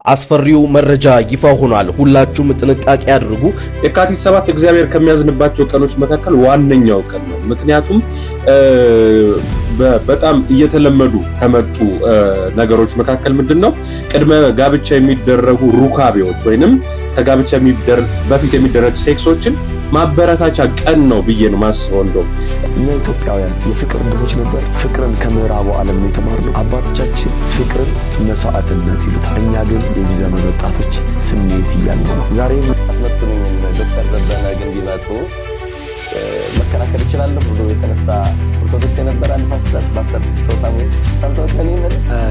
አስፈሪው መረጃ ይፋ ሆኗል። ሁላችሁም ጥንቃቄ አድርጉ። የካቲት 7 እግዚአብሔር ከሚያዝንባቸው ቀኖች መካከል ዋነኛው ቀን ነው። ምክንያቱም በጣም እየተለመዱ ከመጡ ነገሮች መካከል ምንድነው ቅድመ ጋብቻ የሚደረጉ ሩካቤዎች ወይንም ከጋብቻ በፊት የሚደረግ ሴክሶችን ማበረታቻ ቀን ነው ብዬ ነው ማስበው። እንደው እኛ ኢትዮጵያውያን የፍቅር ድሆች ነበር። ፍቅርን ከምዕራቡ ዓለም የተማርነው አባቶቻችን ፍቅርን መስዋዕትነት ይሉታል። እኛ ግን የዚህ ዘመን ወጣቶች ስሜት እያልን ነው። ዛሬም አስመጥኑኝ ዶክተር ዘበነ ግን ቢመጡ መከራከር ይችላል ብሎ የተነሳ ኦርቶዶክስ የነበረ አንድ ፓስተር ሲስተር ሳሙኤል ሰምተውት ከኔ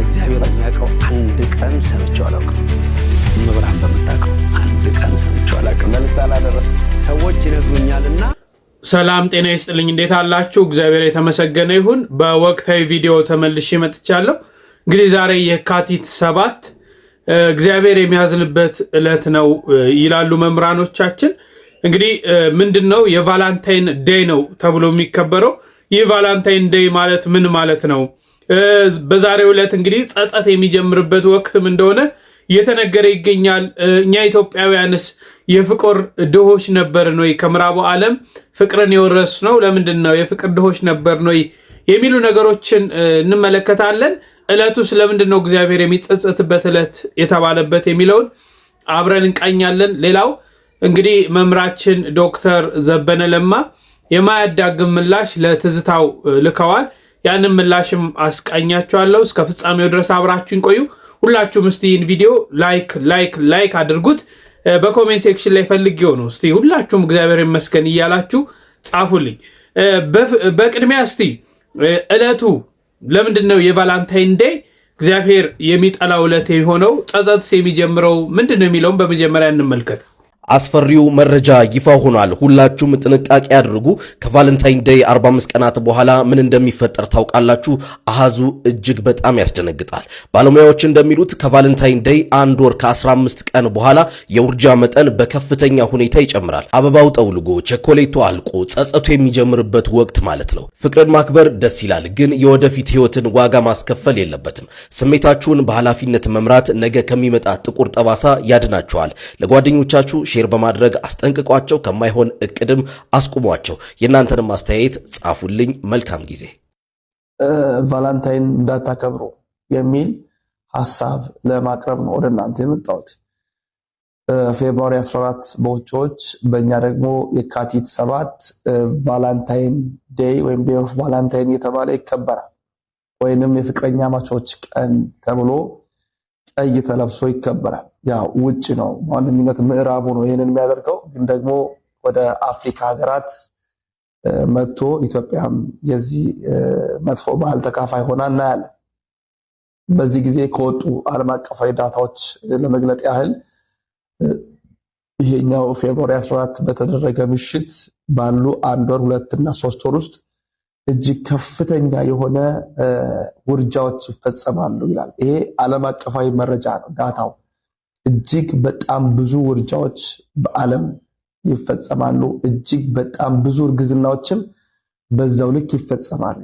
እግዚአብሔር የሚያውቀው አንድ ቀን ሰምቼው አላውቅም። መብራን በመጣቀው አንድ ቀን ሰምቼው አላውቅም። መልእክት አላደረሰ ሰዎች ይነግሩኛልና። ሰላም ጤና ይስጥልኝ። እንዴት አላችሁ? እግዚአብሔር የተመሰገነ ይሁን። በወቅታዊ ቪዲዮ ተመልሼ መጥቻለሁ። እንግዲህ ዛሬ የካቲት 7 እግዚአብሔር የሚያዝንበት ዕለት ነው ይላሉ መምህራኖቻችን። እንግዲህ ምንድነው የቫላንታይን ዴይ ነው ተብሎ የሚከበረው። ይህ ቫላንታይን ዴይ ማለት ምን ማለት ነው? በዛሬው ዕለት እንግዲህ ጸጸት የሚጀምርበት ወቅትም እንደሆነ እየተነገረ ይገኛል። እኛ ኢትዮጵያውያንስ የፍቅር ድሆች ነበርን ወይ? ከምዕራቡ ዓለም ፍቅርን የወረስነው ለምንድን ነው? የፍቅር ድሆች ነበርን ወይ የሚሉ ነገሮችን እንመለከታለን። ዕለቱ ስለምንድን ነው እግዚአብሔር የሚጸጸትበት ዕለት የተባለበት የሚለውን አብረን እንቃኛለን። ሌላው እንግዲህ መምህራችን ዶክተር ዘበነ ለማ የማያዳግም ምላሽ ለትዝታው ልከዋል። ያንን ምላሽም አስቃኛችኋለሁ። እስከ ፍጻሜው ድረስ አብራችሁን ቆዩ። ሁላችሁም እስቲ ይህን ቪዲዮ ላይክ አድርጉት። በኮሜንት ሴክሽን ላይ ፈልጌው ነው። እስቲ ሁላችሁም እግዚአብሔር ይመስገን እያላችሁ ጻፉልኝ። በቅድሚያ እስቲ ዕለቱ ለምንድነው የቫላንታይን ዴይ እግዚአብሔር የሚጠላው ዕለት የሆነው? ጸጸትስ የሚጀምረው ምንድነው የሚለውን በመጀመሪያ እንመልከት። አስፈሪው መረጃ ይፋ ሆኗል። ሁላችሁም ጥንቃቄ አድርጉ። ከቫለንታይን ዴይ 45 ቀናት በኋላ ምን እንደሚፈጠር ታውቃላችሁ? አሃዙ እጅግ በጣም ያስደነግጣል። ባለሙያዎች እንደሚሉት ከቫለንታይን ዴይ 1 ወር ከ15 ቀን በኋላ የውርጃ መጠን በከፍተኛ ሁኔታ ይጨምራል። አበባው ጠውልጎ ቸኮሌቱ አልቆ ጸጸቱ የሚጀምርበት ወቅት ማለት ነው። ፍቅርን ማክበር ደስ ይላል፣ ግን የወደፊት ህይወትን ዋጋ ማስከፈል የለበትም። ስሜታችሁን በኃላፊነት መምራት ነገ ከሚመጣ ጥቁር ጠባሳ ያድናችኋል። ለጓደኞቻችሁ ሼር በማድረግ አስጠንቅቋቸው፣ ከማይሆን እቅድም አስቁሟቸው። የእናንተንም አስተያየት ጻፉልኝ። መልካም ጊዜ። ቫላንታይን እንዳታከብሩ የሚል ሐሳብ ለማቅረብ ነው ወደ እናንተ የመጣሁት። ፌብሩዋሪ 14 በውጪዎች፣ በእኛ ደግሞ የካቲት 7 ቫላንታይን ዴይ ወይም ዴይ ኦፍ ቫላንታይን የተባለ ይከበራል። ወይንም የፍቅረኛ ማቾች ቀን ተብሎ ቀይ ተለብሶ ይከበራል። ያው ውጭ ነው ዋነኝነት ምዕራቡ ነው ይሄንን የሚያደርገው፣ ግን ደግሞ ወደ አፍሪካ ሀገራት መጥቶ ኢትዮጵያም የዚህ መጥፎ ባህል ተካፋይ ሆና እናያለን። በዚህ ጊዜ ከወጡ ዓለም አቀፋዊ ዳታዎች ለመግለጥ ያህል ይሄኛው ፌብሩዋሪ 14 በተደረገ ምሽት ባሉ 1 ወር 2 እና 3 ወር ውስጥ እጅግ ከፍተኛ የሆነ ውርጃዎች ይፈጸማሉ ይላል። ይሄ ዓለም አቀፋዊ መረጃ ነው። ዳታው እጅግ በጣም ብዙ ውርጃዎች በዓለም ይፈጸማሉ። እጅግ በጣም ብዙ እርግዝናዎችም በዛው ልክ ይፈጸማሉ።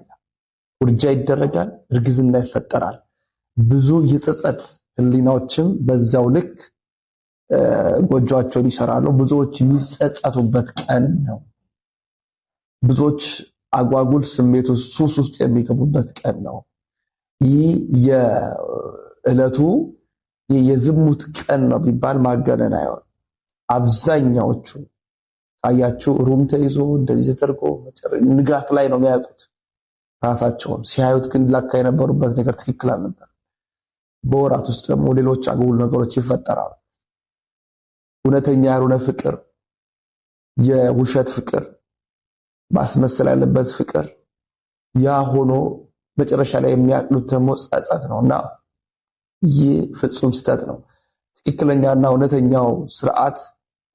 ውርጃ ይደረጋል፣ እርግዝና ይፈጠራል። ብዙ የጸጸት ህሊናዎችም በዛው ልክ ጎጆአቸውን ይሰራሉ። ብዙዎች የሚጸጸቱበት ቀን ነው። ብዙዎች አጓጉል ስሜት ሱስ ውስጥ የሚገቡበት ቀን ነው። ይህ የዕለቱ የዝሙት ቀን ነው ቢባል ማጋነን አይሆንም። አብዛኛዎቹ ታያችሁ ሩም ተይዞ እንደዚህ ተደርጎ ንጋት ላይ ነው የሚያውቁት ራሳቸውን። ሲያዩት ግን ላካ የነበሩበት ነገር ትክክል አልነበር። በወራት ውስጥ ደግሞ ሌሎች አጓጉል ነገሮች ይፈጠራሉ። እውነተኛ ያልሆነ ፍቅር፣ የውሸት ፍቅር፣ ማስመሰል ያለበት ፍቅር፣ ያ ሆኖ መጨረሻ ላይ የሚያቅሉት ደግሞ ጸጸት ነውና ይህ ፍጹም ስህተት ነው። ትክክለኛና እውነተኛው ስርዓት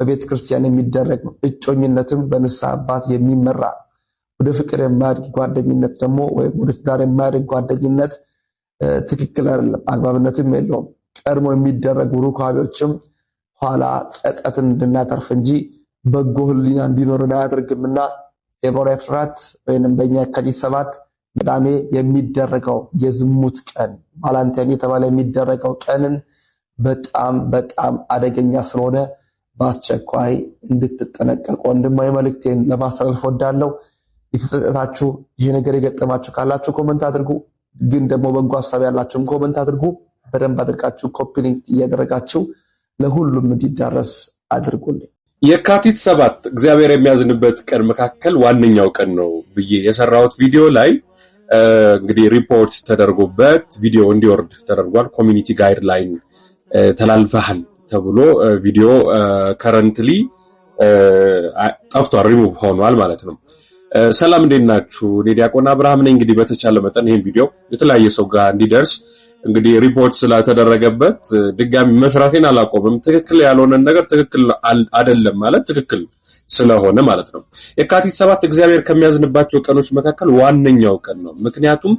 በቤተ ክርስቲያን የሚደረግ ነው። እጮኝነትም በንስሐ አባት የሚመራ ወደ ፍቅር የማያድግ ጓደኝነት ደግሞ ወይም ወደ ትዳር የማያድግ ጓደኝነት ትክክል አይደለም፣ አግባብነትም የለውም። ቀድሞ የሚደረጉ ሩካቤዎችም ኋላ ጸጸትን እንድናተርፍ እንጂ በጎ ህሊና እንዲኖርን አያደርግምና ፌብሩዋሪ 14 ወይንም በእኛ የካቲት 7 ቅዳሜ የሚደረገው የዝሙት ቀን ቫላንታይን የተባለ የሚደረገው ቀንን በጣም በጣም አደገኛ ስለሆነ በአስቸኳይ እንድትጠነቀቁ ወንድማዊ መልእክቴን ለማስተላለፍ ወዳለው። የተጸጸታችሁ ይሄ ነገር የገጠማችሁ ካላችሁ ኮመንት አድርጉ። ግን ደግሞ በጎ ሐሳብ ያላችሁም ኮመንት አድርጉ። በደንብ አድርጋችሁ ኮፒ ሊንክ እያደረጋችሁ ለሁሉም እንዲዳረስ አድርጉልኝ። የካቲት 7 እግዚአብሔር የሚያዝንበት ቀን መካከል ዋነኛው ቀን ነው ብዬ የሰራሁት ቪዲዮ ላይ እንግዲህ ሪፖርት ተደርጎበት ቪዲዮ እንዲወርድ ተደርጓል። ኮሚኒቲ ጋይድላይን ተላልፈሃል ተብሎ ቪዲዮ ከረንትሊ ጠፍቷል፣ ሪሙቭ ሆኗል ማለት ነው። ሰላም እንዴት ናችሁ? እኔ ዲያቆን አብርሃም ነኝ። እንግዲህ በተቻለ መጠን ይሄን ቪዲዮ የተለያየ ሰው ጋር እንዲደርስ እንግዲህ ሪፖርት ስላተደረገበት ድጋሚ መስራቴን አላቆምም። ትክክል ያልሆነን ነገር ትክክል አይደለም ማለት ትክክል ስለሆነ ማለት ነው። የካቲት 7 እግዚአብሔር ከሚያዝንባቸው ቀኖች መካከል ዋነኛው ቀን ነው። ምክንያቱም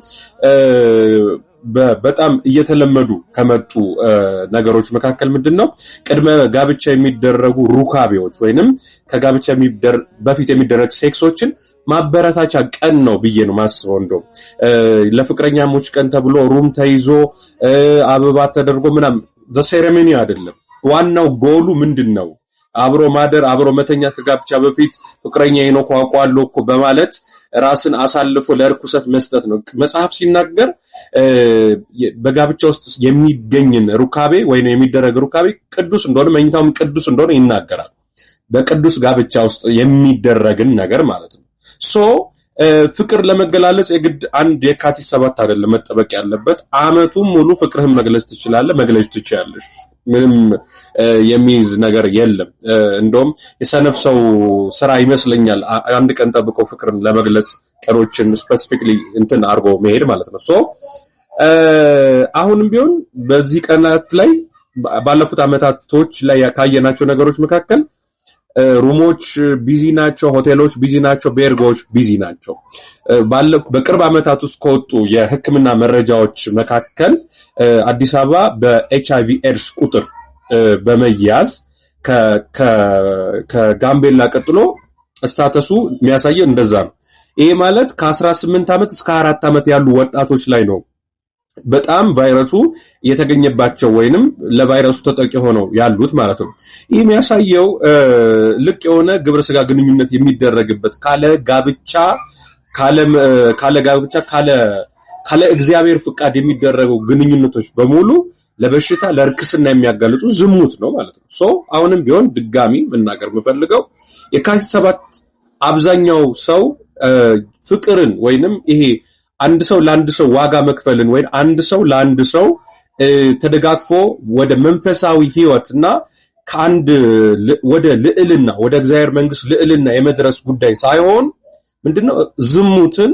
በጣም እየተለመዱ ከመጡ ነገሮች መካከል ምንድነው ቅድመ ጋብቻ የሚደረጉ ሩካቤዎች ወይንም ከጋብቻ በፊት የሚደረግ ሴክሶችን ማበረታቻ ቀን ነው ብዬ ነው ማስበው። እንደው ለፍቅረኛሞች ቀን ተብሎ ሩም ተይዞ አበባ ተደርጎ ምናምን በሴሬሞኒ አይደለም። ዋናው ጎሉ ምንድነው? አብሮ ማደር፣ አብሮ መተኛ፣ ከጋብቻ በፊት ፍቅረኛዬ ነው ቋቋለው እኮ በማለት ራስን አሳልፎ ለርኩሰት መስጠት ነው። መጽሐፍ ሲናገር በጋብቻ ውስጥ የሚገኝን ሩካቤ ወይ ነው የሚደረግ ሩካቤ ቅዱስ እንደሆነ መኝታውም ቅዱስ እንደሆነ ይናገራል። በቅዱስ ጋብቻ ውስጥ የሚደረግን ነገር ማለት ነው። ፍቅር ለመገላለጽ የግድ አንድ የካቲት 7 አይደለም መጠበቅ ያለበት። አመቱን ሙሉ ፍቅርህን መግለጽ ትችላለህ፣ መግለጽ ትችያለሽ። ምንም የሚይዝ ነገር የለም። እንደውም የሰነፍ ሰው ስራ ይመስለኛል አንድ ቀን ጠብቆ ፍቅርን ለመግለጽ ቀኖችን ስፔሲፊክሊ እንትን አድርጎ መሄድ ማለት ነው። አሁንም ቢሆን በዚህ ቀናት ላይ ባለፉት አመታቶች ላይ ካየናቸው ነገሮች መካከል ሩሞች ቢዚ ናቸው፣ ሆቴሎች ቢዚ ናቸው፣ ቤርጎች ቢዚ ናቸው። በቅርብ ዓመታት ውስጥ ከወጡ የሕክምና መረጃዎች መካከል አዲስ አበባ በኤችአይቪ ኤድስ ቁጥር በመያዝ ከጋምቤላ ቀጥሎ ስታተሱ የሚያሳየው እንደዛ ነው። ይሄ ማለት ከ18 ዓመት እስከ 4 ዓመት ያሉ ወጣቶች ላይ ነው በጣም ቫይረሱ የተገኘባቸው ወይንም ለቫይረሱ ተጠቂ ሆነው ያሉት ማለት ነው። ይህ የሚያሳየው ልቅ የሆነ ግብረ ስጋ ግንኙነት የሚደረግበት ካለ ጋብቻ ካለ እግዚአብሔር ፍቃድ የሚደረጉ ግንኙነቶች በሙሉ ለበሽታ ለርክስና የሚያጋልጹ ዝሙት ነው ማለት ነው። አሁንም ቢሆን ድጋሚ መናገር የምፈልገው የካቲት 7 አብዛኛው ሰው ፍቅርን ወይንም ይሄ አንድ ሰው ለአንድ ሰው ዋጋ መክፈልን ወይ አንድ ሰው ለአንድ ሰው ተደጋግፎ ወደ መንፈሳዊ ህይወትና ከአንድ ወደ ልዕልና ወደ እግዚአብሔር መንግስት ልዕልና የመድረስ ጉዳይ ሳይሆን ምንድነው ዝሙትን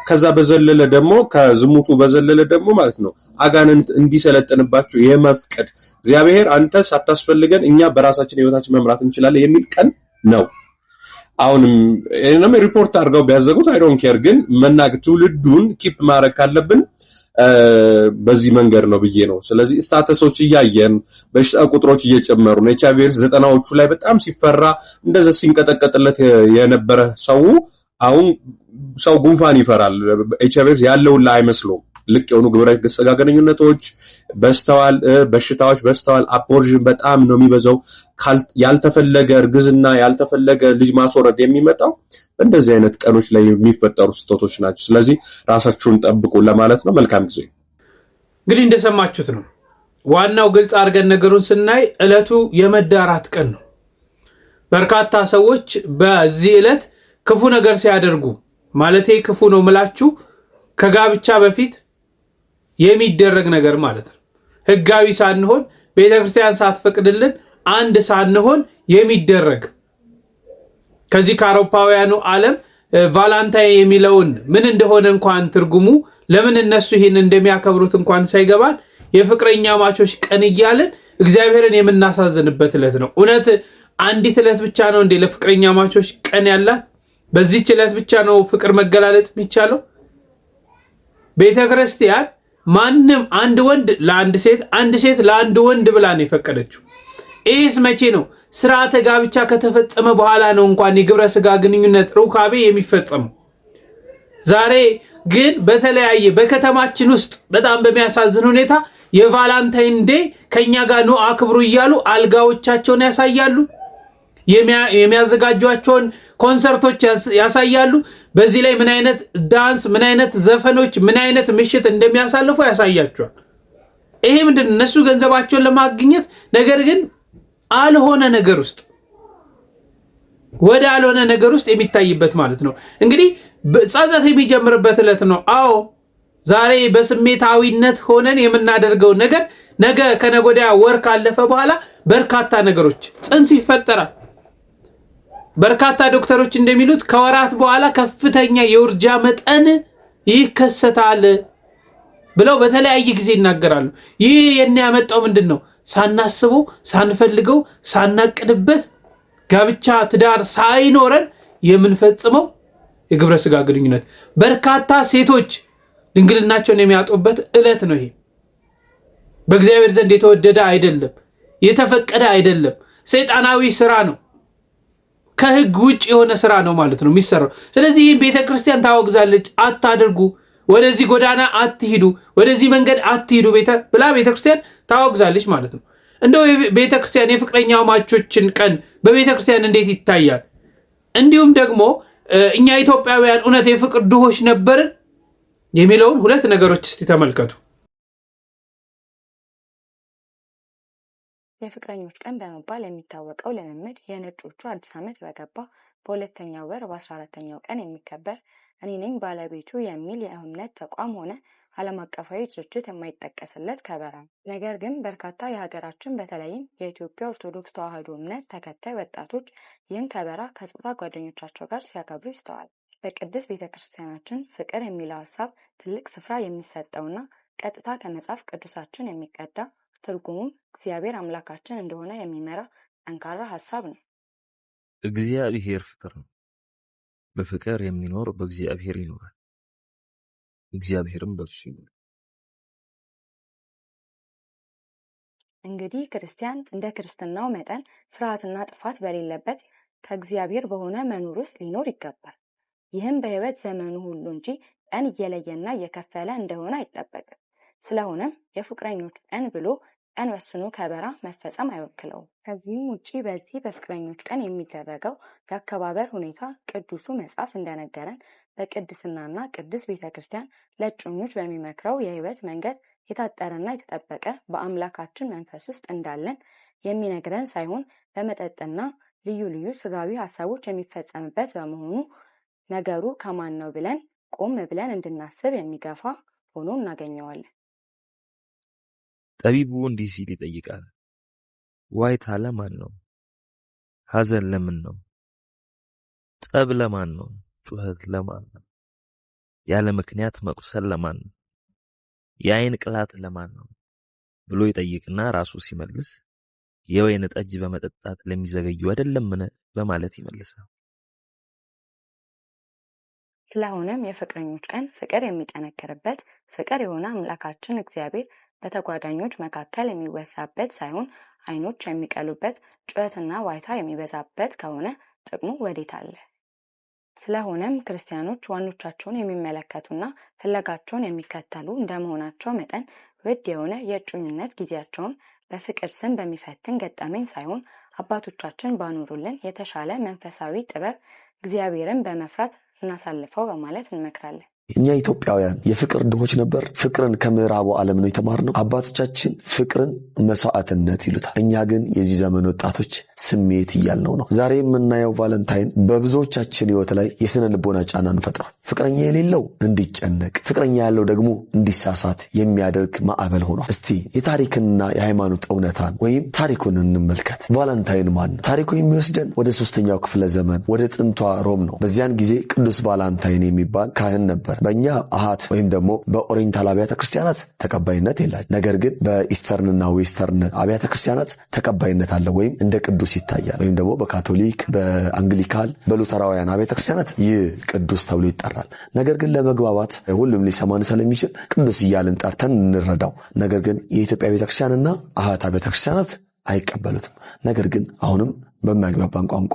ከዛ በዘለለ ደግሞ ከዝሙቱ በዘለለ ደግሞ ማለት ነው አጋንንት እንዲሰለጥንባቸው የመፍቀድ እግዚአብሔር አንተ ሳታስፈልገን እኛ በራሳችን ህይወታችን መምራት እንችላለን የሚል ቀን ነው። አሁንም እኔም ሪፖርት አድርገው ቢያዘጉት አይ ዶንት ኬር፣ ግን መናገር ትውልዱን ኪፕ ማድረግ ካለብን በዚህ መንገድ ነው ብዬ ነው። ስለዚህ ስታተሶች እያየን በሽታ ቁጥሮች እየጨመሩ ነው። ኤችአይቪ 90ዎቹ ላይ በጣም ሲፈራ እንደዚህ ሲንቀጠቀጥለት የነበረ ሰው አሁን ሰው ጉንፋን ይፈራል። ኤችአይቪ ያለውን ላይ አይመስሎም። ልቅ የሆኑ ግብረ ስጋ ግንኙነቶች በስተዋል፣ በሽታዎች በስተዋል፣ አቦርዥን በጣም ነው የሚበዛው። ያልተፈለገ እርግዝና፣ ያልተፈለገ ልጅ ማስወረድ የሚመጣው በእንደዚህ አይነት ቀኖች ላይ የሚፈጠሩ ስህተቶች ናቸው። ስለዚህ ራሳችሁን ጠብቁ ለማለት ነው። መልካም ጊዜ። እንግዲህ እንደሰማችሁት ነው። ዋናው ግልጽ አድርገን ነገሩን ስናይ ዕለቱ የመዳራት ቀን ነው። በርካታ ሰዎች በዚህ ዕለት ክፉ ነገር ሲያደርጉ ማለቴ ክፉ ነው ምላችሁ ከጋብቻ በፊት የሚደረግ ነገር ማለት ነው። ህጋዊ ሳንሆን ቤተክርስቲያን ሳትፈቅድልን አንድ ሳንሆን የሚደረግ ከዚህ ከአውሮፓውያኑ ዓለም ቫላንታይን የሚለውን ምን እንደሆነ እንኳን ትርጉሙ ለምን እነሱ ይሄን እንደሚያከብሩት እንኳን ሳይገባን የፍቅረኛ ማቾች ቀን እያለን እግዚአብሔርን የምናሳዝንበት ዕለት ነው። እውነት አንዲት ዕለት ብቻ ነው እንዴ ለፍቅረኛ ማቾች ቀን ያላት? በዚህች ዕለት ብቻ ነው ፍቅር መገላለጽ የሚቻለው? ቤተክርስቲያን ማንም አንድ ወንድ ለአንድ ሴት፣ አንድ ሴት ለአንድ ወንድ ብላ ነው የፈቀደችው። ይህስ መቼ ነው? ስርዓተ ጋብቻ ከተፈጸመ በኋላ ነው እንኳን የግብረ ስጋ ግንኙነት ሩካቤ የሚፈጸመው። ዛሬ ግን በተለያየ በከተማችን ውስጥ በጣም በሚያሳዝን ሁኔታ የቫላንታይን ዴይ ከኛ ጋር ነው አክብሩ እያሉ አልጋዎቻቸውን ያሳያሉ። የሚያዘጋጇቸውን ኮንሰርቶች ያሳያሉ። በዚህ ላይ ምን አይነት ዳንስ፣ ምን አይነት ዘፈኖች፣ ምን አይነት ምሽት እንደሚያሳልፉ ያሳያቸዋል። ይሄ ምንድን ነው? እነሱ ገንዘባቸውን ለማግኘት ነገር ግን አልሆነ ነገር ውስጥ ወደ አልሆነ ነገር ውስጥ የሚታይበት ማለት ነው። እንግዲህ ጸጸት የሚጀምርበት ዕለት ነው። አዎ ዛሬ በስሜታዊነት ሆነን የምናደርገው ነገር ነገ ከነጎዳ ወር ካለፈ በኋላ በርካታ ነገሮች ጽንስ ይፈጠራል። በርካታ ዶክተሮች እንደሚሉት ከወራት በኋላ ከፍተኛ የውርጃ መጠን ይከሰታል ብለው በተለያየ ጊዜ ይናገራሉ። ይህ የሚያመጣው ምንድን ነው? ሳናስበው፣ ሳንፈልገው፣ ሳናቅድበት ጋብቻ ትዳር ሳይኖረን የምንፈጽመው የግብረ ስጋ ግንኙነት በርካታ ሴቶች ድንግልናቸውን የሚያጡበት ዕለት ነው። ይሄ በእግዚአብሔር ዘንድ የተወደደ አይደለም፣ የተፈቀደ አይደለም፣ ሰይጣናዊ ስራ ነው። ከህግ ውጭ የሆነ ስራ ነው ማለት ነው የሚሰራው። ስለዚህ ይህን ቤተክርስቲያን ታወግዛለች። አታድርጉ፣ ወደዚህ ጎዳና አትሂዱ፣ ወደዚህ መንገድ አትሂዱ ብላ ቤተክርስቲያን ታወግዛለች ማለት ነው። እንደው ቤተክርስቲያን የፍቅረኛ ማቾችን ቀን በቤተክርስቲያን እንዴት ይታያል? እንዲሁም ደግሞ እኛ ኢትዮጵያውያን እውነት የፍቅር ድሆች ነበርን የሚለውን ሁለት ነገሮች እስቲ ተመልከቱ። የፍቅረኞች ቀን በመባል የሚታወቀው ልምምድ የነጮቹ አዲስ ዓመት በገባ በሁለተኛው ወር በ14ኛው ቀን የሚከበር እኔ ነኝ ባለቤቱ የሚል የእምነት ተቋም ሆነ ዓለም አቀፋዊ ድርጅት የማይጠቀስለት ከበራ ነው። ነገር ግን በርካታ የሀገራችን በተለይም የኢትዮጵያ ኦርቶዶክስ ተዋሕዶ እምነት ተከታይ ወጣቶች ይህን ከበራ ከጾታ ጓደኞቻቸው ጋር ሲያከብሩ ይስተዋል። በቅድስት ቤተክርስቲያናችን ፍቅር የሚለው ሀሳብ ትልቅ ስፍራ የሚሰጠውና ቀጥታ ከመጽሐፍ ቅዱሳችን የሚቀዳ ትርጉሙም እግዚአብሔር አምላካችን እንደሆነ የሚመራ ጠንካራ ሀሳብ ነው። እግዚአብሔር ፍቅር ነው። በፍቅር የሚኖር በእግዚአብሔር ይኖራል፣ እግዚአብሔርም በእርሱ ይኖራል። እንግዲህ ክርስቲያን እንደ ክርስትናው መጠን ፍርሃትና ጥፋት በሌለበት ከእግዚአብሔር በሆነ መኖር ውስጥ ሊኖር ይገባል። ይህም በሕይወት ዘመኑ ሁሉ እንጂ ቀን እየለየና እየከፈለ እንደሆነ አይጠበቅም። ስለሆነም የፍቅረኞች ቀን ብሎ ቀን ወስኖ ከበራ መፈጸም አይወክለውም። ከዚህም ውጪ በዚህ በፍቅረኞች ቀን የሚደረገው የአከባበር ሁኔታ ቅዱሱ መጽሐፍ እንደነገረን በቅድስናና ቅድስት ቤተክርስቲያን ለእጮኞች በሚመክረው የሕይወት መንገድ የታጠረና የተጠበቀ በአምላካችን መንፈስ ውስጥ እንዳለን የሚነግረን ሳይሆን በመጠጥና ልዩ ልዩ ስጋዊ ሀሳቦች የሚፈጸምበት በመሆኑ ነገሩ ከማን ነው ብለን ቆም ብለን እንድናስብ የሚገፋ ሆኖ እናገኘዋለን። ጠቢቡ እንዲህ ሲል ይጠይቃል፣ ዋይታ ለማን ነው? ሐዘን ለምን ነው? ጠብ ለማን ነው? ጩኸት ለማን ነው? ያለ ምክንያት መቁሰል ለማን ነው? የዓይን ቅላት ለማን ነው ብሎ ይጠይቅና ራሱ ሲመልስ የወይን ጠጅ በመጠጣት ለሚዘገዩ አይደለምን በማለት ይመልሳል። ስለሆነም የፍቅረኞች ቀን ፍቅር የሚጠነክርበት ፍቅር የሆነ አምላካችን እግዚአብሔር በተጓዳኞች መካከል የሚወሳበት ሳይሆን ዓይኖች የሚቀሉበት ጩኸትና ዋይታ የሚበዛበት ከሆነ ጥቅሙ ወዴት አለ? ስለሆነም ክርስቲያኖች ዋኖቻቸውን የሚመለከቱና ፍለጋቸውን የሚከተሉ እንደመሆናቸው መጠን ውድ የሆነ የእጮኝነት ጊዜያቸውን በፍቅር ስም በሚፈትን ገጠመኝ ሳይሆን አባቶቻችን ባኖሩልን የተሻለ መንፈሳዊ ጥበብ እግዚአብሔርን በመፍራት እናሳልፈው በማለት እንመክራለን። እኛ ኢትዮጵያውያን የፍቅር ድሆች ነበር። ፍቅርን ከምዕራቡ ዓለም ነው የተማርነው። አባቶቻችን ፍቅርን መስዋዕትነት ይሉታል። እኛ ግን የዚህ ዘመን ወጣቶች ስሜት እያልነው ነው። ዛሬ የምናየው ቫለንታይን በብዙዎቻችን ሕይወት ላይ የስነ ልቦና ጫናን ፈጥሯል። ፍቅረኛ የሌለው እንዲጨነቅ፣ ፍቅረኛ ያለው ደግሞ እንዲሳሳት የሚያደርግ ማዕበል ሆኗል። እስቲ የታሪክንና የሃይማኖት እውነታን ወይም ታሪኩን እንመልከት። ቫለንታይን ማን ነው? ታሪኩ የሚወስደን ወደ 3ኛው ክፍለ ዘመን ወደ ጥንቷ ሮም ነው። በዚያን ጊዜ ቅዱስ ቫለንታይን የሚባል ካህን ነበር። በእኛ አሃት ወይም ደግሞ በኦሪየንታል አብያተ ክርስቲያናት ተቀባይነት የላቸው። ነገር ግን በኢስተርንና ዌስተርን አብያተ ክርስቲያናት ተቀባይነት አለ ወይም እንደ ቅዱስ ይታያል። ወይም ደግሞ በካቶሊክ፣ በአንግሊካል፣ በሉተራውያን አብያተ ክርስቲያናት ይህ ቅዱስ ተብሎ ይጠራል። ነገር ግን ለመግባባት ሁሉም ሊሰማን ስለሚችል ቅዱስ እያልን ጠርተን እንረዳው። ነገር ግን የኢትዮጵያ ቤተክርስቲያንና አሃት ቤተክርስቲያናት አይቀበሉትም። ነገር ግን አሁንም በማይግባባን ቋንቋ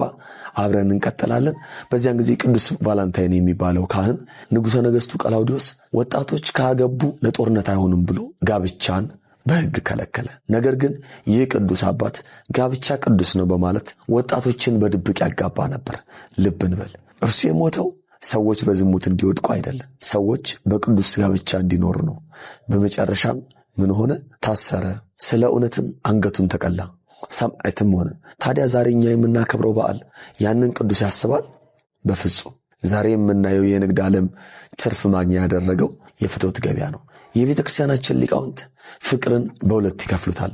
አብረን እንቀጥላለን። በዚያን ጊዜ ቅዱስ ቫለንታይን የሚባለው ካህን ንጉሠ ነገሥቱ ቀላውዲዮስ ወጣቶች ካገቡ ለጦርነት አይሆንም ብሎ ጋብቻን በሕግ ከለከለ። ነገር ግን ይህ ቅዱስ አባት ጋብቻ ቅዱስ ነው በማለት ወጣቶችን በድብቅ ያጋባ ነበር። ልብ እንበል፣ እርሱ የሞተው ሰዎች በዝሙት እንዲወድቁ አይደለም፣ ሰዎች በቅዱስ ጋብቻ እንዲኖሩ ነው። በመጨረሻም ምን ሆነ? ታሰረ። ስለ እውነትም አንገቱን ተቀላ፣ ሰማዕትም ሆነ። ታዲያ ዛሬ እኛ የምናከብረው በዓል ያንን ቅዱስ ያስባል? በፍጹም። ዛሬ የምናየው የንግድ ዓለም ትርፍ ማግኛ ያደረገው የፍትወት ገበያ ነው። የቤተ ክርስቲያናችን ሊቃውንት ፍቅርን በሁለት ይከፍሉታል።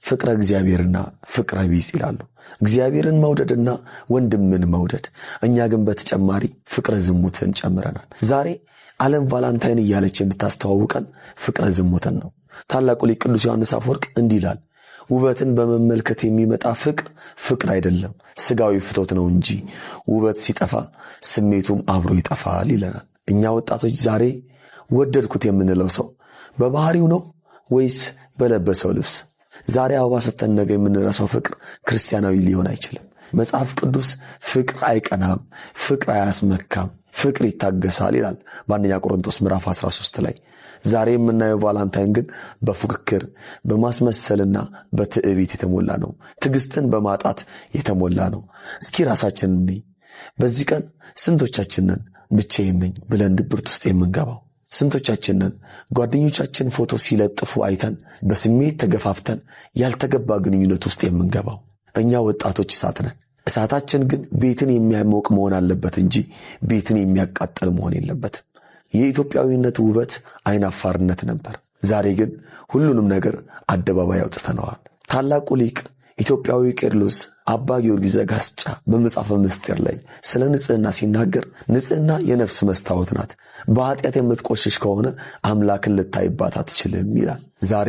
ፍቅረ እግዚአብሔርና ፍቅረ ቢጽ ይላሉ። እግዚአብሔርን መውደድና ወንድምን መውደድ። እኛ ግን በተጨማሪ ፍቅረ ዝሙትን ጨምረናል። ዛሬ ዓለም ቫላንታይን እያለች የምታስተዋውቀን ፍቅረ ዝሙትን ነው። ታላቁ ሊቅ ቅዱስ ዮሐንስ አፈወርቅ እንዲህ ይላል፣ ውበትን በመመልከት የሚመጣ ፍቅር አይደለም፣ ስጋዊ ፍትወት ነው እንጂ ውበት ሲጠፋ ስሜቱም አብሮ ይጠፋል ይለናል። እኛ ወጣቶች ዛሬ ወደድኩት የምንለው ሰው በባህሪው ነው ወይስ በለበሰው ልብስ? ዛሬ አበባ ሰጥተን ነገ የምንረሳው ፍቅር ክርስቲያናዊ ሊሆን አይችልም። መጽሐፍ ቅዱስ ፍቅር አይቀናም፣ ፍቅር አያስመካም፣ ፍቅር ይታገሳል ይላል በአንደኛ ቆሮንቶስ ምዕራፍ 13 ላይ። ዛሬ የምናየው ቫላንታይን ግን በፉክክር በማስመሰልና በትዕቢት የተሞላ ነው። ትዕግስትን በማጣት የተሞላ ነው። እስኪ ራሳችንን እንይ። በዚህ ቀን ስንቶቻችንን ብቻዬን ነኝ ብለን ድብርት ውስጥ የምንገባው? ስንቶቻችንን ጓደኞቻችን ፎቶ ሲለጥፉ አይተን በስሜት ተገፋፍተን ያልተገባ ግንኙነት ውስጥ የምንገባው? እኛ ወጣቶች እሳት ነን። እሳታችን ግን ቤትን የሚያሞቅ መሆን አለበት እንጂ ቤትን የሚያቃጥል መሆን የለበትም። የኢትዮጵያዊነት ውበት አይናፋርነት ነበር። ዛሬ ግን ሁሉንም ነገር አደባባይ አውጥተነዋል። ታላቁ ሊቅ ኢትዮጵያዊ ቄርሎስ አባ ጊዮርጊስ ዘጋስጫ በመጽሐፈ ምስጢር ላይ ስለ ንጽህና ሲናገር ንጽህና የነፍስ መስታወት ናት፣ በኃጢአት የምትቆሽሽ ከሆነ አምላክን ልታይባት አትችልም ይላል። ዛሬ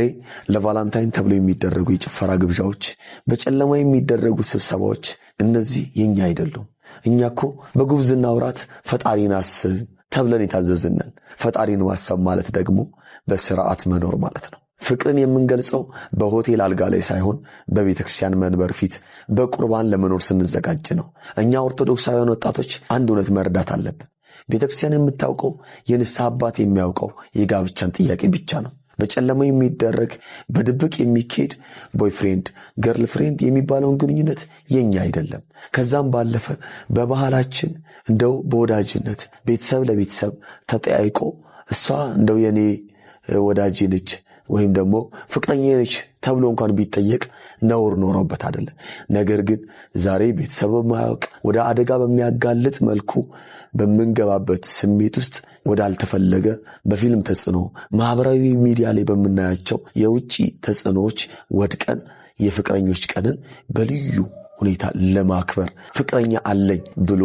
ለቫላንታይን ተብሎ የሚደረጉ የጭፈራ ግብዣዎች፣ በጨለማ የሚደረጉ ስብሰባዎች፣ እነዚህ የኛ አይደሉም። እኛ እኮ በጉብዝና ወራት ፈጣሪን አስብ ተብለን የታዘዝነን። ፈጣሪን ማሰብ ማለት ደግሞ በስርዓት መኖር ማለት ነው። ፍቅርን የምንገልጸው በሆቴል አልጋ ላይ ሳይሆን በቤተ ክርስቲያን መንበር ፊት በቁርባን ለመኖር ስንዘጋጅ ነው። እኛ ኦርቶዶክሳውያን ወጣቶች አንድ እውነት መረዳት አለብን። ቤተ ክርስቲያን የምታውቀው የንስሐ አባት የሚያውቀው የጋብቻን ጥያቄ ብቻ ነው። በጨለማ የሚደረግ በድብቅ የሚካሄድ ቦይፍሬንድ ገርል ፍሬንድ የሚባለውን ግንኙነት የኛ አይደለም። ከዛም ባለፈ በባህላችን እንደው በወዳጅነት ቤተሰብ ለቤተሰብ ተጠያይቆ እሷ እንደው የኔ ወዳጅ ነች ወይም ደግሞ ፍቅረኛ ነች ተብሎ እንኳን ቢጠየቅ ነውር ኖሮበት አይደለም። ነገር ግን ዛሬ ቤተሰብ በማያውቅ ወደ አደጋ በሚያጋልጥ መልኩ በምንገባበት ስሜት ውስጥ ወዳልተፈለገ በፊልም ተጽዕኖ ማህበራዊ ሚዲያ ላይ በምናያቸው የውጪ ተጽዕኖዎች ወድቀን የፍቅረኞች ቀንን በልዩ ሁኔታ ለማክበር ፍቅረኛ አለኝ ብሎ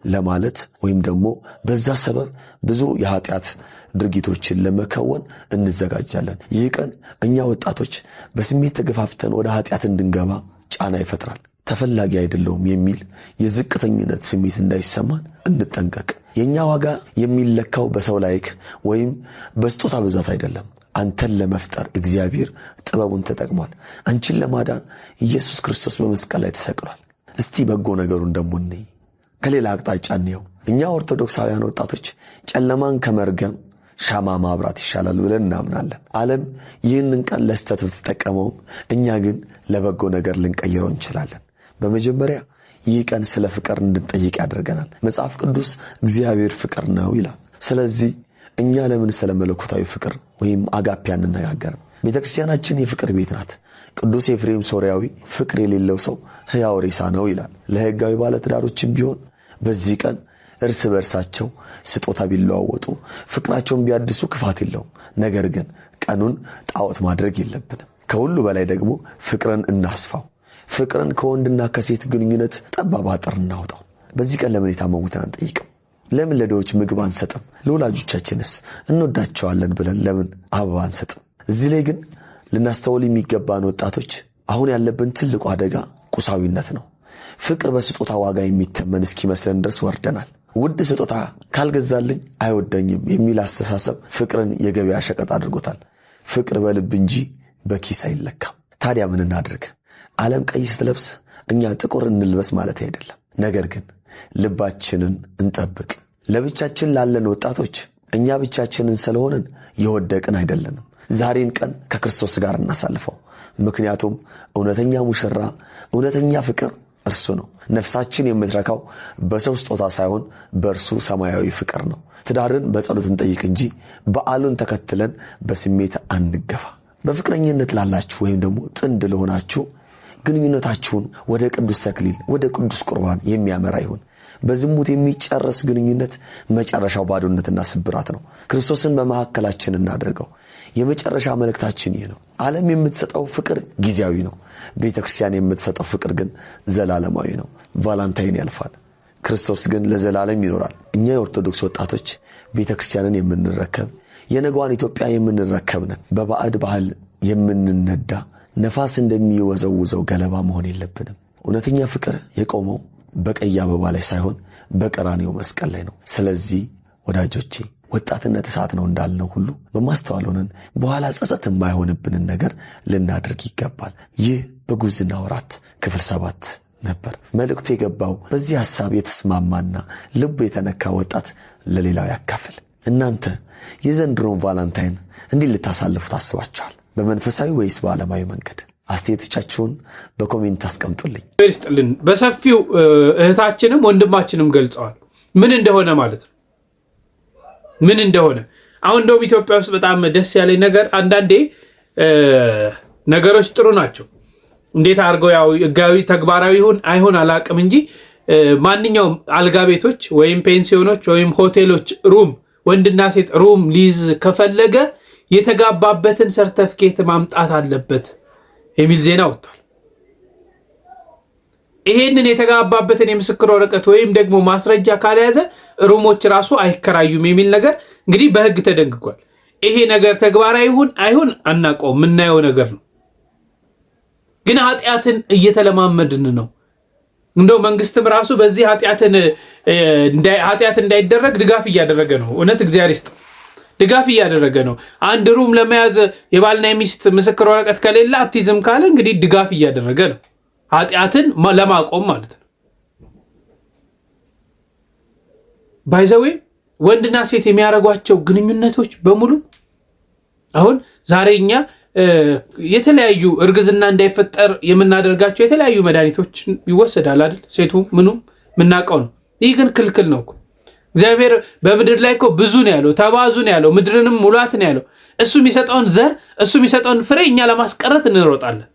ለማለት ወይም ደግሞ በዛ ሰበብ ብዙ የኃጢአት ድርጊቶችን ለመከወን እንዘጋጃለን። ይህ ቀን እኛ ወጣቶች በስሜት ተገፋፍተን ወደ ኃጢአት እንድንገባ ጫና ይፈጥራል። ተፈላጊ አይደለሁም የሚል የዝቅተኝነት ስሜት እንዳይሰማን እንጠንቀቅ። የኛ ዋጋ የሚለካው በሰው ላይክ ወይም በስጦታ ብዛት አይደለም። አንተን ለመፍጠር እግዚአብሔር ጥበቡን ተጠቅሟል። አንቺን ለማዳን ኢየሱስ ክርስቶስ በመስቀል ላይ ተሰቅሏል። እስቲ በጎ ነገሩን ደግሞ እንይ፣ ከሌላ አቅጣጫ እንየው። እኛ ኦርቶዶክሳውያን ወጣቶች ጨለማን ከመርገም ሻማ ማብራት ይሻላል ብለን እናምናለን። ዓለም ይህንን ቀን ለስተት ብትጠቀመውም እኛ ግን ለበጎ ነገር ልንቀይረው እንችላለን። በመጀመሪያ ይህ ቀን ስለ ፍቅር እንድንጠይቅ ያደርገናል። መጽሐፍ ቅዱስ እግዚአብሔር ፍቅር ነው ይላል። ስለዚህ እኛ ለምን ስለ መለኮታዊ ፍቅር ወይም አጋፔ አንነጋገርም? ቤተክርስቲያናችን የፍቅር ቤት ናት። ቅዱስ ኤፍሬም ሶርያዊ ፍቅር የሌለው ሰው ሕያው ሬሳ ነው ይላል። ለሕጋዊ ባለትዳሮችም ቢሆን በዚህ ቀን እርስ በርሳቸው ስጦታ ቢለዋወጡ ፍቅራቸውን ቢያድሱ ክፋት የለውም። ነገር ግን ቀኑን ጣዖት ማድረግ የለብንም። ከሁሉ በላይ ደግሞ ፍቅርን እናስፋው። ፍቅርን ከወንድና ከሴት ግንኙነት ጠባብ አጥር እናውጣው። በዚህ ቀን ለምን የታመሙትን አንጠይቅም? ለምን ለድሆች ምግብ አንሰጥም? ለወላጆቻችንስ እንወዳቸዋለን ብለን ለምን አበባ አንሰጥም? እዚህ ላይ ግን ልናስተውል የሚገባን ወጣቶች አሁን ያለብን ትልቁ አደጋ ቁሳዊነት ነው። ፍቅር በስጦታ ዋጋ የሚተመን እስኪመስለን ድረስ ወርደናል። ውድ ስጦታ ካልገዛልኝ አይወደኝም የሚል አስተሳሰብ ፍቅርን የገበያ ሸቀጥ አድርጎታል። ፍቅር በልብ እንጂ በኪስ አይለካም። ታዲያ ምን እናድርግ? ዓለም ቀይ ስትለብስ እኛ ጥቁር እንልበስ ማለት አይደለም። ነገር ግን ልባችንን እንጠብቅ። ለብቻችን ላለን ወጣቶች እኛ ብቻችንን ስለሆንን የወደቅን አይደለንም። ዛሬን ቀን ከክርስቶስ ጋር እናሳልፈው። ምክንያቱም እውነተኛ ሙሽራ እውነተኛ ፍቅር እርሱ ነው። ነፍሳችን የምትረካው በሰው ስጦታ ሳይሆን በእርሱ ሰማያዊ ፍቅር ነው። ትዳርን በጸሎት እንጠይቅ እንጂ በዓሉን ተከትለን በስሜት አንገፋ። በፍቅረኝነት ላላችሁ ወይም ደግሞ ጥንድ ለሆናችሁ ግንኙነታችሁን ወደ ቅዱስ ተክሊል ወደ ቅዱስ ቁርባን የሚያመራ ይሁን። በዝሙት የሚጨረስ ግንኙነት መጨረሻው ባዶነትና ስብራት ነው። ክርስቶስን በመሐከላችን እናድርገው። የመጨረሻ መልእክታችን ይህ ነው። ዓለም የምትሰጠው ፍቅር ጊዜያዊ ነው። ቤተክርስቲያን የምትሰጠው ፍቅር ግን ዘላለማዊ ነው። ቫላንታይን ያልፋል፣ ክርስቶስ ግን ለዘላለም ይኖራል። እኛ የኦርቶዶክስ ወጣቶች ቤተክርስቲያንን የምንረከብ የነገዋን ኢትዮጵያ የምንረከብ ነን። በባዕድ ባህል የምንነዳ ነፋስ እንደሚወዘውዘው ገለባ መሆን የለብንም። እውነተኛ ፍቅር የቆመው በቀይ አበባ ላይ ሳይሆን በቀራንዮ መስቀል ላይ ነው። ስለዚህ ወዳጆቼ ወጣትነት እሳት ነው እንዳልነው ሁሉ በማስተዋል ሆነን በኋላ ጸጸት የማይሆንብንን ነገር ልናደርግ ይገባል። ይህ በጉብዝና ወራት ክፍል 7 ነበር። መልእክቱ የገባው በዚህ ሐሳብ የተስማማና ልቡ የተነካ ወጣት ለሌላው ያካፍል። እናንተ የዘንድሮን ቫላንታይን እንዲህ ልታሳልፉ ታስባችኋል? በመንፈሳዊ ወይስ በዓለማዊ መንገድ? አስተያየቶቻችሁን በኮሜንት አስቀምጡልኝ። ይስጥልን። በሰፊው እህታችንም ወንድማችንም ገልጸዋል ምን እንደሆነ ማለት ነው። ምን እንደሆነ አሁን እንደውም ኢትዮጵያ ውስጥ በጣም ደስ ያለኝ ነገር አንዳንዴ ነገሮች ጥሩ ናቸው። እንዴት አድርገው ያው ህጋዊ ተግባራዊ ይሁን አይሁን አላቅም እንጂ ማንኛውም አልጋ ቤቶች ወይም ፔንሲዮኖች ወይም ሆቴሎች ሩም ወንድና ሴት ሩም ሊዝ ከፈለገ የተጋባበትን ሰርተፊኬት ማምጣት አለበት የሚል ዜና ወጥቷል። ይሄንን የተጋባበትን የምስክር ወረቀት ወይም ደግሞ ማስረጃ ካልያዘ ሩሞች ራሱ አይከራዩም የሚል ነገር እንግዲህ በህግ ተደንግጓል። ይሄ ነገር ተግባራዊ ይሁን አይሁን አናውቀውም፣ የምናየው ነገር ነው። ግን ኃጢአትን እየተለማመድን ነው። እንደው መንግስትም ራሱ በዚህ ኃጢአት እንዳይደረግ ድጋፍ እያደረገ ነው። እውነት እግዚአብሔር ይስጥ፣ ድጋፍ እያደረገ ነው። አንድ ሩም ለመያዝ የባልና የሚስት ምስክር ወረቀት ከሌለ አትይዝም ካለ እንግዲህ ድጋፍ እያደረገ ነው፣ ኃጢአትን ለማቆም ማለት ነው። ባይዘዌ ወንድና ሴት የሚያደርጓቸው ግንኙነቶች በሙሉ አሁን ዛሬኛ የተለያዩ እርግዝና እንዳይፈጠር የምናደርጋቸው የተለያዩ መድኃኒቶች ይወሰዳል አይደል? ሴቱ ምኑም ምናቀው ነው። ይህ ግን ክልክል ነው። እግዚአብሔር በምድር ላይ እኮ ብዙ ነው ያለው፣ ተባዙ ነው ያለው፣ ምድርንም ሙላት ነው ያለው። እሱ የሚሰጠውን ዘር እሱ የሚሰጠውን ፍሬ እኛ ለማስቀረት እንሮጣለን።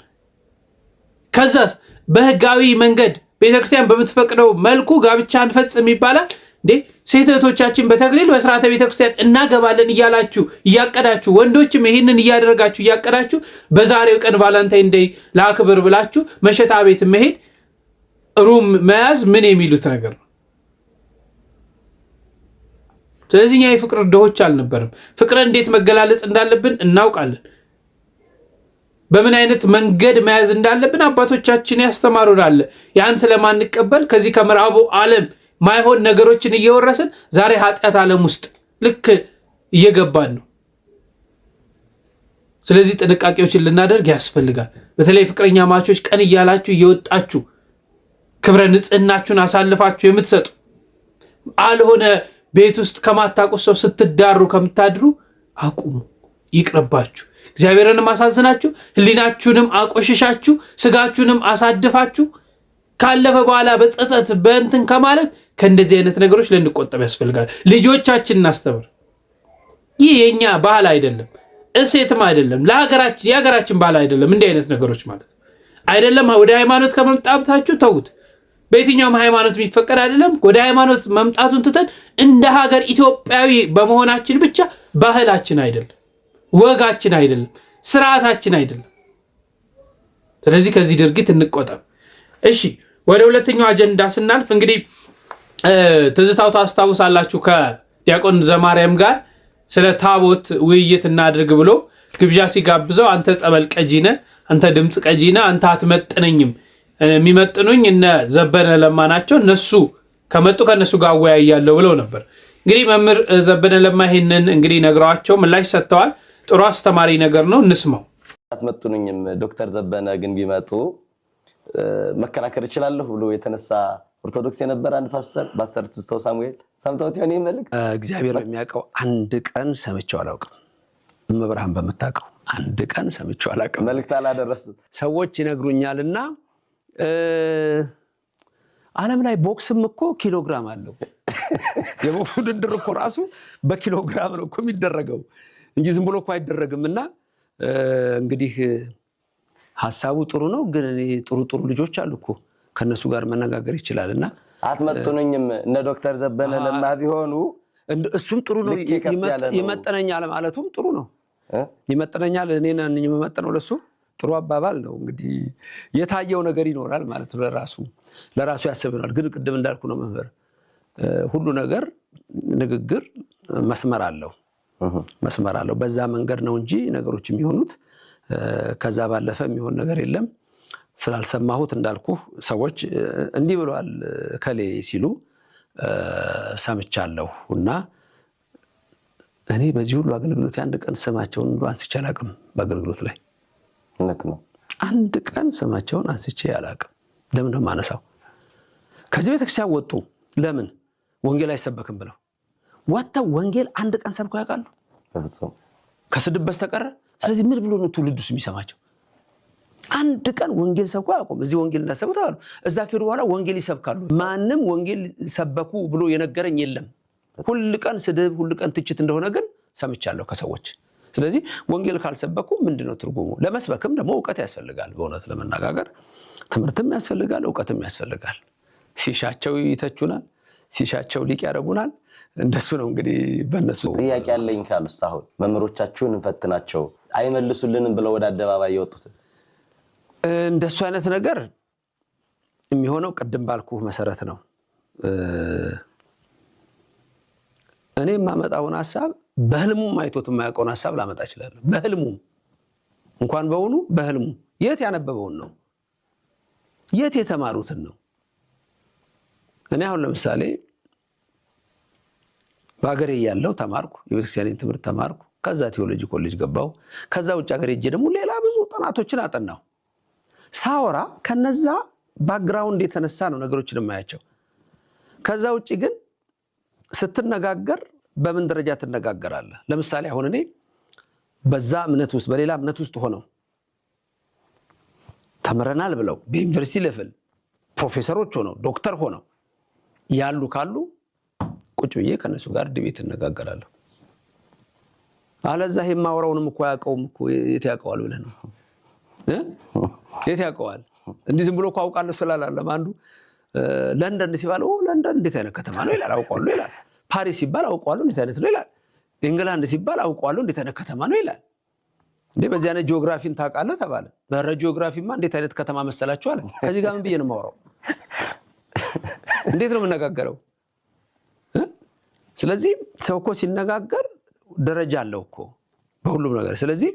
ከዛስ በህጋዊ መንገድ ቤተክርስቲያን በምትፈቅደው መልኩ ጋብቻ እንፈጽም ይባላል እንዴ? ሴት እህቶቻችን በተክሊል በስርዓተ ቤተክርስቲያን እናገባለን እያላችሁ እያቀዳችሁ፣ ወንዶችም ይህንን እያደረጋችሁ እያቀዳችሁ በዛሬው ቀን ቫላንታይን ዴይ ለአክብር ብላችሁ መሸታ ቤት መሄድ ሩም መያዝ ምን የሚሉት ነገር ነው? ስለዚህ እኛ የፍቅር ድሆች አልነበርም። ፍቅርን እንዴት መገላለጽ እንዳለብን እናውቃለን። በምን አይነት መንገድ መያዝ እንዳለብን አባቶቻችን ያስተማሩናል። ያን ስለማንቀበል ከዚህ ከምዕራቡ ዓለም ማይሆን ነገሮችን እየወረስን ዛሬ ኃጢአት ዓለም ውስጥ ልክ እየገባን ነው። ስለዚህ ጥንቃቄዎችን ልናደርግ ያስፈልጋል። በተለይ ፍቅረኛ ማቾች ቀን እያላችሁ እየወጣችሁ ክብረ ንጽህናችሁን አሳልፋችሁ የምትሰጡ አልሆነ ቤት ውስጥ ከማታውቁት ሰው ስትዳሩ ከምታድሩ አቁሙ፣ ይቅርባችሁ። እግዚአብሔርንም አሳዝናችሁ ህሊናችሁንም አቆሽሻችሁ ስጋችሁንም አሳድፋችሁ ካለፈ በኋላ በጸጸት በእንትን ከማለት ከእንደዚህ አይነት ነገሮች ልንቆጠብ ያስፈልጋል። ልጆቻችን እናስተምር። ይህ የኛ ባህል አይደለም፣ እሴትም አይደለም፣ የሀገራችን ባህል አይደለም። እንዲህ አይነት ነገሮች ማለት አይደለም። ወደ ሃይማኖት ከመምጣታችሁ ተውት። በየትኛውም ሃይማኖት የሚፈቀድ አይደለም። ወደ ሃይማኖት መምጣቱን ትተን እንደ ሀገር ኢትዮጵያዊ በመሆናችን ብቻ ባህላችን አይደለም፣ ወጋችን አይደለም፣ ስርዓታችን አይደለም። ስለዚህ ከዚህ ድርጊት እንቆጠብ። እሺ ወደ ሁለተኛው አጀንዳ ስናልፍ እንግዲህ ትዝታው ታስታውሳላችሁ ከዲያቆን ዘማርያም ጋር ስለ ታቦት ውይይት እናድርግ ብሎ ግብዣ ሲጋብዘው አንተ ጸበል ቀጂነ፣ አንተ ድምፅ ቀጂነ፣ አንተ አትመጥነኝም፣ የሚመጥኑኝ እነ ዘበነ ለማ ናቸው፣ እነሱ ከመጡ ከነሱ ጋር አወያያለሁ ብለው ነበር። እንግዲህ መምህር ዘበነ ለማ ይሄንን እንግዲህ ነግረዋቸው ምላሽ ሰጥተዋል። ጥሩ አስተማሪ ነገር ነው፣ እንስማው። አትመጥኑኝም ዶክተር ዘበነ ግን ቢመጡ መከራከር እችላለሁ ብሎ የተነሳ ኦርቶዶክስ የነበረ አንድ ፓስተር ትዝታው ሳሙኤል ሰምተውት ይሆን? ይመልክ እግዚአብሔር የሚያውቀው አንድ ቀን ሰምቼው አላውቅም። መብርሃን በመታቀው አንድ ቀን ሰምቼው አላውቅም። መልእክት አላደረስም። ሰዎች ይነግሩኛልና ዓለም ላይ ቦክስም እኮ ኪሎግራም አለው። የቦክስ ውድድር እኮ ራሱ በኪሎግራም ነው እኮ የሚደረገው እንጂ ዝም ብሎ እኮ አይደረግምና እንግዲህ ሐሳቡ ጥሩ ነው። ግን እኔ ጥሩ ልጆች አሉ እኮ ከነሱ ጋር መነጋገር ይችላልና አትመጡንኝም እነ ዶክተር ዘበነ ለማ ቢሆኑ እሱም ጥሩ ነው። ይመጠነኛል ማለቱም ጥሩ ነው። ይመጠነኛል እኔ ነኝ የምመጠነው ለሱ ጥሩ አባባል ነው። እንግዲህ የታየው ነገር ይኖራል ማለት ነው። ለራሱ ያስብናል። ግን ቅድም እንዳልኩ ነው መምህር ሁሉ ነገር ንግግር መስመር አለው። በዛ መንገድ ነው እንጂ ነገሮች የሚሆኑት ከዛ ባለፈ የሚሆን ነገር የለም። ስላልሰማሁት እንዳልኩ ሰዎች እንዲህ ብለዋል ከሌ ሲሉ ሰምቻለሁና እኔ በዚህ ሁሉ አገልግሎት አንድ ቀን ስማቸውን አንስቼ አላውቅም። በአገልግሎት ላይ እውነት ነው አንድ ቀን ስማቸውን አንስቼ አላውቅም። ለምን ነው ማነሳው? ከዚህ ቤተክርስቲያን ወጡ ለምን ወንጌል አይሰበክም ብለው ወጣው ወንጌል አንድ ቀን ሰብከው ያውቃሉ? በፍጹም ከስድብ በስተቀር። ስለዚህ ምን ብሎ ነው ትውልዱስ የሚሰማቸው? አንድ ቀን ወንጌል ሰብከው ያውቁም። እዚህ ወንጌል እንዳሰብኩ ታውቃሉ። እዛ ከሄዱ በኋላ ወንጌል ይሰብካሉ። ማንም ወንጌል ሰበኩ ብሎ የነገረኝ የለም። ሁሉ ቀን ስድብ፣ ሁሉ ቀን ትችት እንደሆነ ግን ሰምቻለሁ ከሰዎች። ስለዚህ ወንጌል ካልሰበኩ ምንድነው ትርጉሙ? ለመስበክም ደግሞ ዕውቀት ያስፈልጋል። በእውነት ለመነጋገር ትምህርትም ያስፈልጋል፣ ዕውቀትም ያስፈልጋል። ሲሻቸው ይተቹናል፣ ሲሻቸው ሊቅ ያደርጉናል። እንደሱ ነው እንግዲህ በእነሱ ጥያቄ ያለኝ ካልስ አሁን መምህሮቻችሁን እንፈትናቸው አይመልሱልንም ብለው ወደ አደባባይ የወጡት እንደሱ አይነት ነገር የሚሆነው ቅድም ባልኩህ መሰረት ነው። እኔ የማመጣውን ሐሳብ በህልሙም አይቶት የማያውቀውን ሐሳብ ላመጣ እችላለሁ። በህልሙም እንኳን በሆኑ በህልሙ የት ያነበበውን ነው የት የተማሩትን ነው። እኔ አሁን ለምሳሌ በአገሬ ያለው ተማርኩ፣ የቤተክርስቲያንን ትምህርት ተማርኩ። ከዛ ቴዎሎጂ ኮሌጅ ገባሁ። ከዛ ውጭ ሀገር ሄጄ ደግሞ ሌላ ብዙ ጥናቶችን አጠናሁ። ሳወራ ከነዛ ባክግራውንድ የተነሳ ነው ነገሮችን የማያቸው። ከዛ ውጭ ግን ስትነጋገር በምን ደረጃ ትነጋገራለህ? ለምሳሌ አሁን እኔ በዛ እምነት ውስጥ በሌላ እምነት ውስጥ ሆነው ተምረናል ብለው በዩኒቨርሲቲ ሌቭል ፕሮፌሰሮች ሆነው ዶክተር ሆነው ያሉ ካሉ ቁጭ ብዬ ከነሱ ጋር ዲቤት እነጋገራለሁ። አለዛ የማወራውንም እኮ ያውቀውም እኮ የት ያውቀዋል ብለህ ነው የት ያውቀዋል? እንዲህ ዝም ብሎ እኮ አውቃለሁ ስላላለም አንዱ ለንደን ሲባል ለንደን እንዴት አይነት ከተማ ነው ይላል፣ አውቀዋለሁ ይላል። ፓሪስ ሲባል አውቀዋለሁ እንዴት አይነት ነው ይላል። ኢንግላንድ ሲባል አውቀዋለሁ እንዴት አይነት ከተማ ነው ይላል። እንዴ በዚህ አይነት ጂኦግራፊን ታውቃለህ ተባለ። በጂኦግራፊማ እንዴት አይነት ከተማ መሰላችሁ አለ። ከዚህ ጋር ምን ብዬ ነው የማወራው? እንዴት ነው የምነጋገረው? ስለዚህ ሰው እኮ ሲነጋገር ደረጃ አለው እኮ በሁሉም ነገር። ስለዚህ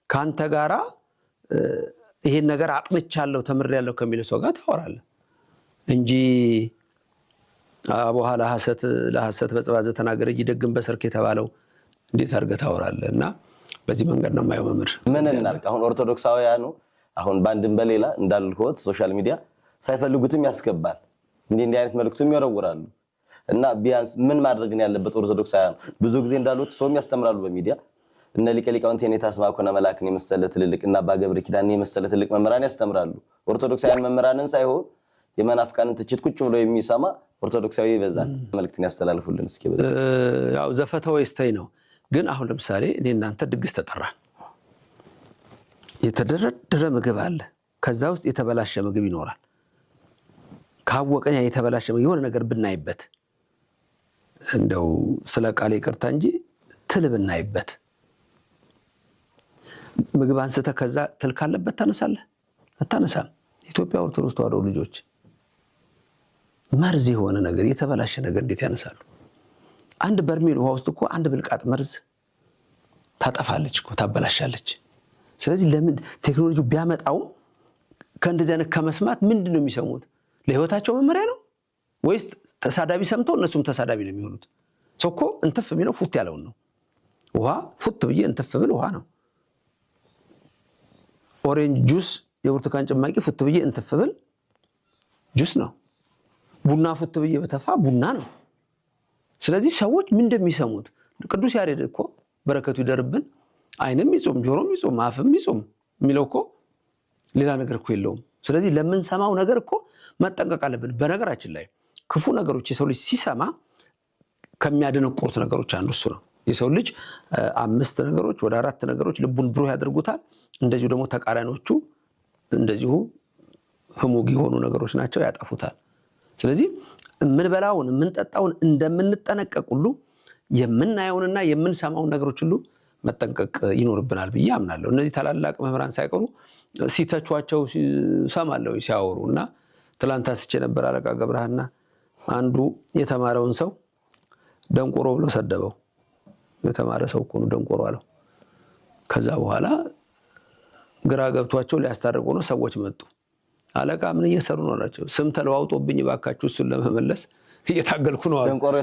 ካንተ ጋራ ይሄን ነገር አጥንቻለሁ ተምሬያለሁ ከሚለው ሰው ጋር ታወራለህ እንጂ በኋላ ለሐሰት በጽባዘ ተናገረ ይደግም በሰርክ የተባለው እንዴት አድርገህ ታወራለህ? እና በዚህ መንገድ ነው የማየው መምህር። ምን እናድርግ? አሁን ኦርቶዶክሳውያኑ አሁን ባንድም በሌላ እንዳልኩት ሶሻል ሚዲያ ሳይፈልጉትም ያስገባል እንዲህ አይነት መልእክቱም ይወረውራሉ። እና ቢያንስ ምን ማድረግ ነው ያለበት ኦርቶዶክሳውያን? ብዙ ጊዜ እንዳሉት ሰውም ያስተምራሉ በሚዲያ እነ ሊቀ ሊቃውንት የኔታ አስማኮነ መላክን የመሰለ ትልልቅ እና አባ ገብረ ኪዳን የመሰለ ትልቅ መምህራን ያስተምራሉ። ኦርቶዶክሳውያን መምህራንን ሳይሆን የመናፍቃንን ትችት ቁጭ ብሎ የሚሰማ ኦርቶዶክሳዊ ይበዛል። መልእክትን ያስተላልፉልን እስኪ። ያው ዘፈተው ይስተይ ነው። ግን አሁን ለምሳሌ እኔ እናንተ ድግስ ተጠራን፣ የተደረደረ ምግብ አለ። ከዛ ውስጥ የተበላሸ ምግብ ይኖራል። ካወቀኛ የተበላሸ የሆነ ነገር ብናይበት እንደው ስለ ቃል ይቅርታ እንጂ ትል ብናይበት ምግብ አንስተ ከዛ ትል ካለበት ታነሳለህ? አታነሳም። ኢትዮጵያ ኦርቶዶክስ ተዋሕዶ ልጆች መርዝ የሆነ ነገር የተበላሸ ነገር እንዴት ያነሳሉ? አንድ በርሜል ውሃ ውስጥ እኮ አንድ ብልቃጥ መርዝ ታጠፋለች እኮ ታበላሻለች። ስለዚህ ለምን ቴክኖሎጂው ቢያመጣው ከእንደዚህ አይነት ከመስማት ምንድነው የሚሰሙት? ለህይወታቸው መመሪያ ነው ወይስ ተሳዳቢ ሰምተው እነሱም ተሳዳቢ ነው የሚሆኑት? ሰው እኮ እንትፍ የሚለው ፉት ያለውን ነው። ውሃ ፉት ብዬ እንትፍ ብል ውሃ ነው። ኦሬንጅ ጁስ የብርቱካን ጭማቂ ፉት ብዬ እንትፍ ብል ጁስ ነው። ቡና ፉት ብዬ በተፋ ቡና ነው። ስለዚህ ሰዎች ምን እንደሚሰሙት ቅዱስ ያሬድ እኮ በረከቱ ይደርብን አይንም ይጾም ጆሮም ይጾም አፍም ይጾም የሚለው እኮ ሌላ ነገር እኮ የለውም። ስለዚህ ለምንሰማው ነገር እኮ መጠንቀቅ አለብን። በነገራችን ላይ ክፉ ነገሮች የሰው ልጅ ሲሰማ ከሚያደነቁሩት ነገሮች አንዱ እሱ ነው። የሰው ልጅ 5 ነገሮች ወደ 4 ነገሮች ልቡን ብሩህ ያደርጉታል። እንደዚሁ ደግሞ ተቃራኒዎቹ እንደዚሁ ህሙግ የሆኑ ነገሮች ናቸው፣ ያጠፉታል። ስለዚህ የምንበላውን የምንጠጣውን እንደምንጠነቀቅ ሁሉ የምናየውንና የምንሰማውን ነገሮች ሁሉ መጠንቀቅ ይኖርብናል ብዬ አምናለሁ። እነዚህ ታላላቅ መምህራን ሳይቀሩ ሲተቿቸው ሰማለሁ ሲያወሩና ትላንት አስቼ ነበር አለቃ ገብረሃና አንዱ የተማረውን ሰው ደንቆሮ ብሎ ሰደበው። የተማረ ሰው እኮ ነው ደንቆሮ አለው። ከዛ በኋላ ግራ ገብቷቸው ሊያስታርቁ ነው ሰዎች መጡ። አለቃ ምን እየሰሩ ነው አላቸው። ስም ተለዋውጦብኝ ባካችሁ እሱን ለመመለስ እየታገልኩ ነው አሉ። ደንቆሮ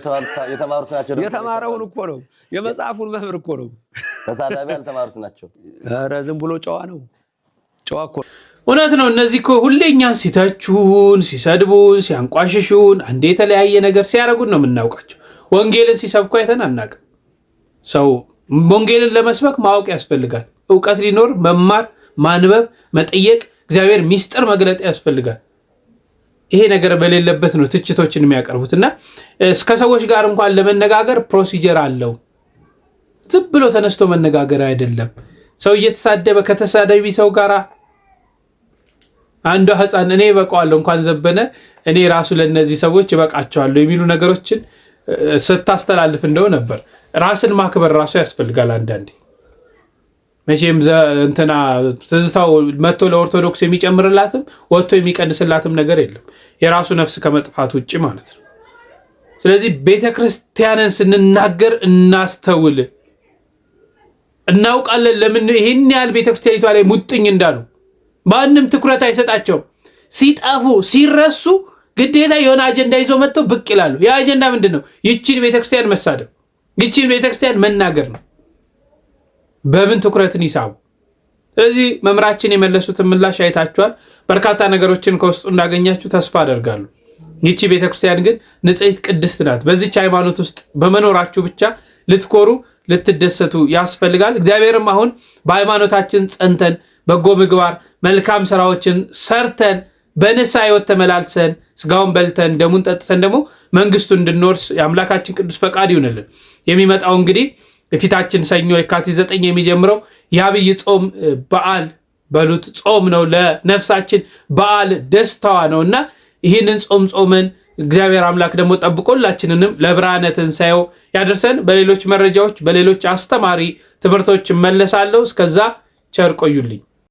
የተማሩት ናቸው። የተማረውን እኮ ነው የመጽሐፉን መምህር እኮ ነው። ተሳዳቢ ያልተማሩት ናቸው። ኧረ ዝም ብሎ ጨዋ ነው። ጨዋ እኮ እውነት ነው። እነዚህ እኮ ሁሌ እኛን ሲተቹን፣ ሲሰድቡን፣ ሲያንቋሽሹን አንዴ የተለያየ ነገር ሲያደርጉን ነው የምናውቃቸው። ወንጌልን ሲሰብኩ አይተን አናውቅም። ሰው ወንጌልን ለመስበክ ማወቅ ያስፈልጋል። እውቀት ሊኖር መማር፣ ማንበብ፣ መጠየቅ፣ እግዚአብሔር ሚስጥር መግለጥ ያስፈልጋል። ይሄ ነገር በሌለበት ነው ትችቶችን የሚያቀርቡት እና እስከ ሰዎች ጋር እንኳን ለመነጋገር ፕሮሲጀር አለው። ዝም ብሎ ተነስቶ መነጋገር አይደለም። ሰው እየተሳደበ ከተሳደቢ ሰው ጋር አንዷ ህፃን እኔ ይበቃዋለሁ እንኳን ዘበነ እኔ ራሱ ለነዚህ ሰዎች ይበቃቸዋለሁ የሚሉ ነገሮችን ስታስተላልፍ እንደው ነበር። ራስን ማክበር ራሱ ያስፈልጋል። አንዳንዴ መቼም እንትና ትዝታው መጥቶ ለኦርቶዶክስ የሚጨምርላትም ወጥቶ የሚቀንስላትም ነገር የለም የራሱ ነፍስ ከመጥፋት ውጭ ማለት ነው። ስለዚህ ቤተክርስቲያንን ስንናገር እናስተውል፣ እናውቃለን ለምን ይሄን ያህል ቤተክርስቲያኒቷ ላይ ሙጥኝ እንዳሉ። ማንም ትኩረት አይሰጣቸውም። ሲጠፉ ሲረሱ ግዴታ የሆነ አጀንዳ ይዞ መጥተው ብቅ ይላሉ። ያ አጀንዳ ምንድነው? ይቺን ቤተክርስቲያን መሳደብ፣ ይቺን ቤተክርስቲያን መናገር ነው። በምን ትኩረትን ይሳቡ? ስለዚህ መምራችን የመለሱትን ምላሽ አይታችኋል። በርካታ ነገሮችን ከውስጡ እንዳገኛችሁ ተስፋ አደርጋለሁ። ይቺ ቤተክርስቲያን ግን ንጽሕት ቅድስት ናት። በዚች ሃይማኖት ውስጥ በመኖራችሁ ብቻ ልትኮሩ ልትደሰቱ ያስፈልጋል። እግዚአብሔርም አሁን በሃይማኖታችን ጸንተን በጎ ምግባር መልካም ስራዎችን ሰርተን በንስሐ ሕይወት ተመላልሰን ስጋውን በልተን ደሙን ጠጥተን ደግሞ መንግስቱን እንድንወርስ የአምላካችን ቅዱስ ፈቃድ ይሁንልን። የሚመጣው እንግዲህ የፊታችን ሰኞ የካቲት 9 የሚጀምረው የአብይ ጾም በዓል በሉት ጾም ነው። ለነፍሳችን በዓል ደስታዋ ነውና ይህንን ጾም ጾመን እግዚአብሔር አምላክ ደግሞ ጠብቆላችንንም ለብርሃነ ትንሣኤው ያደርሰን። በሌሎች መረጃዎች በሌሎች አስተማሪ ትምህርቶች እመለሳለሁ። እስከዛ ቸር ቆዩልኝ።